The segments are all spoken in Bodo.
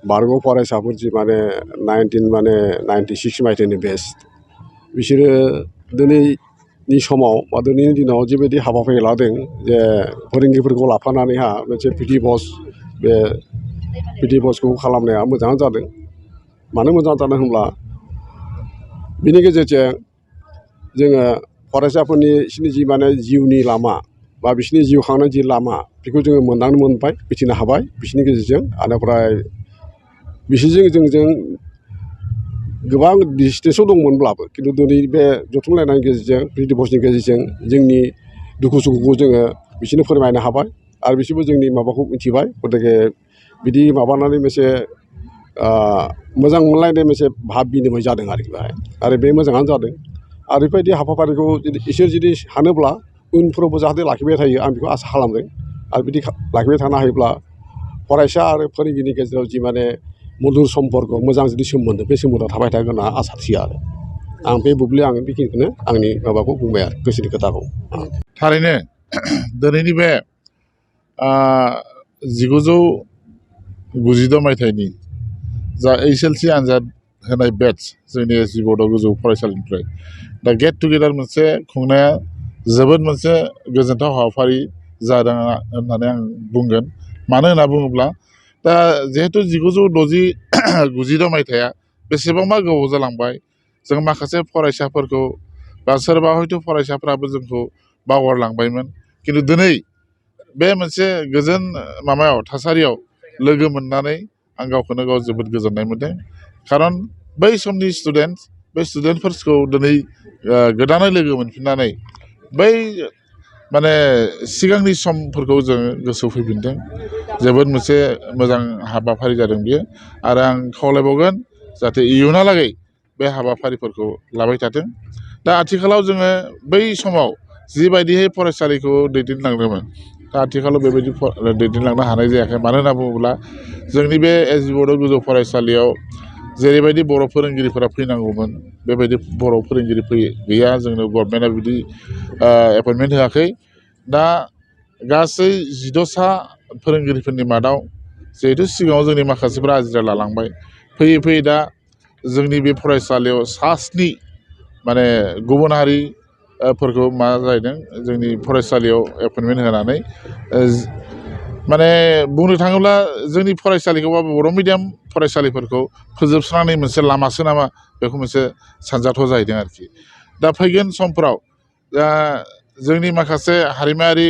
बारग' फरायसाफोर जि माने 1996 मायथाइनि बेच बिसोरो दिनैनि समाव बा दिनैनि दिनाव जिबायदि हाबाफारि लादों जे फोरोंगिरिफोरखौ लाफानानैहा मोनसे पिटि बस बे पिटि बसखौ खालामनाया मोजां जादों। मानो मोजां जादों होनब्ला बिनि गेजेरजों जोङो फरायसाफोरनि बिसोरनि जि माने जिउनि लामा बा बिसोरनि जिउ खांनाय जि लामा बेखौ जोङो मोनदांनो मोनबाय मिथिनो हाबाय बिसोरनि गेजेरजों बेनिफ्राय बिसोरजों जोंजों गोबां डिसटेन्सआव दंमोनब्लाबो खिन्थु दिनै बे जथुमलायनायनि गेजेरजों पिटि बसनि गेजेरजों जोंनि दुखु सुखुखौ जोङो बिसोरनो फोरमायनो हाबाय आरो बिसोरबो जोंनि माबाखौ मिथिबाय गतिके बिदि माबानानै मोनसे मोजां मोनलायनाय मोनसे भाब बिनिमय जादों आरोखि बेहाय आरो बे मोजाङानो जादों आरो बेबायदि हाबाफारिखौ इसोर जुदि सानोब्ला उनफोरावबो जाहाथे लाखिबाय थायो आं बेखौ आसा खालामदों आरो बिदि लाखिबाय थानो हायोब्ला फरायसा आरो फोरोंगिरिनि गेजेराव जि माने मधुर सम्पर्क मोजां जुदि सोमोन्दो बे सोमोन्दोआ थाबाय थागोन होनना आसा थियो आरो आं बे बुब्लि आं बेखिनिखौनो आंनि माबाखौ बुंबाय आरो गोसोनि खोथाखौ थारैनो दिनैनि बे 1992 मायथाइनि जा HLC आनजाद होनाय बेच जोंनि SB बड' गोजौ फरायसालिनिफ्राय दा गेट टुगेदार मोनसे खुंनाया जोबोद मोनसे गोजोनथाव हाबाफारि जादों होननानै आं बुंगोन। मानो होनना बुङोब्ला दा जिहेथु 1992 मायथाइया बेसेबांबा गोबाव जालांबाय जों माखासे फरायसाफोरखौ बा सोरबा हयथ' फरायसाफ्राबो जोंखौ बावगारलांबायमोन खिन्थु दिनै बे मोनसे गोजोन माबायाव थासारियाव लोगो मोननानै आं गावखौनो गाव जोबोद गोजोननाय मोनदों। खारन बै समनि बे स्टुडेन्टफोरखौ दिनै गोदानै लोगो मोनफिननानै बै माने सिगांनि समफोरखौ जोङो गोसोआव फैफिनदों। जोबोद मोनसे मोजां हाबाफारि जादों बियो आरो आं खावलायबावगोन जाहाथे इयुनहालागै बे हाबाफारिफोरखौ लाबाय थाथों। दा आथिखालाव जोङो बै समाव जिबायदिहै फरायसालिखौ दैदेनलांदोंमोन दा आथिखालाव बेबायदि दैदेनलांनो हानाय जायाखै। मानो होनना बुङोब्ला जोंनि बे SB बड' गोजौ फरायसालियाव जेरैबायदि बर' फोरोंगिरिफोरा फैनांगौमोन बेबायदि बर' फोरोंगिरि गैया। जोंनो गभर्नमेन्टआ बिदि एपइन्टमेन्ट होआखै। दा गासै 16सा फोरोंगिरिफोरनि मादाव जिहेथु सिगाङाव जोंनि माखासेफ्रा हाजिरा लालांबाय फैयै फैयै दा जोंनि बे फरायसालियाव 7 माने गुबुन हारिफोरखौ मा जाहैदों जोंनि फरायसालियाव एपइन्टमेन्ट होनानै माने बुंनो थाङोब्ला जोंनि फरायसालिखौबाबो बर' मिडियाम फरायसालिफोरखौ फोजोबस्रांनानै मोनसे लामासो नामा बेखौ मोनसे सानजाथाव जाहैदों आरोखि। दा फैगोन समफोराव दा जोंनि माखासे हारिमायारि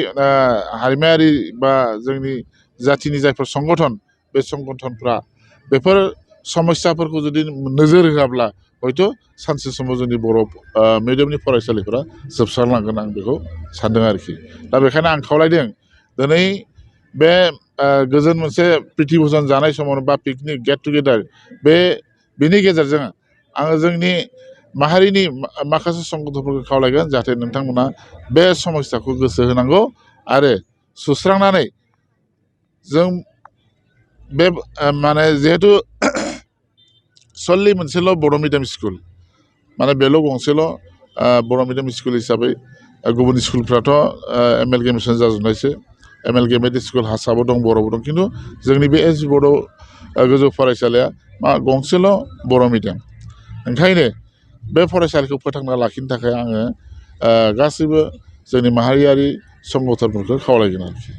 बा जोंनि जाथिनि जायफोर संगठन बे संगठनफ्रा बेफोर समस्याफोरखौ जुदि नोजोर होआब्ला हयथ' सानसे समाव जोंनि बर' मिडियामनि फरायसालिफोरा जोबस्रांलांगोन आं बेखौ सानदों आरोखि। दा बेखायनो आं खावलायदों दिनै बे गोजोन मोनसे प्रिथिभुसन जानाय समावनो बा पिकनिक गेट टुगेदार बेनि गेजेरजों आङो जोंनि माहारिनि माखासे संगठनफोरखौ खावलायगोन जाहाथे नोंथांमोना बे समस्याखौ गोसो होनांगौ आरो सुस्रांनानै जों बे माने जिहेथु सल्लि मोनसेल' बर' मिडियाम स्कुल माने बेल' गंसेल' बर' मिडियाम स्कुल हिसाबै गुबुन स्कुलफ्राथ' एमएलगे जाजोबनायसो एमएलगे स्कुल हारसाबो दं बर'बो दं खिन्थु जोंनि बे SB बड' गोजौ फरायसालिया गंसेल' बर' मिडियाम। ओंखायनो बे फरायसालिखौ फोथांना लाखिनो थाखाय आङो गासैबो जोंनि माहारियारि संगठनफोरखौ खावलायगोन आरोखि।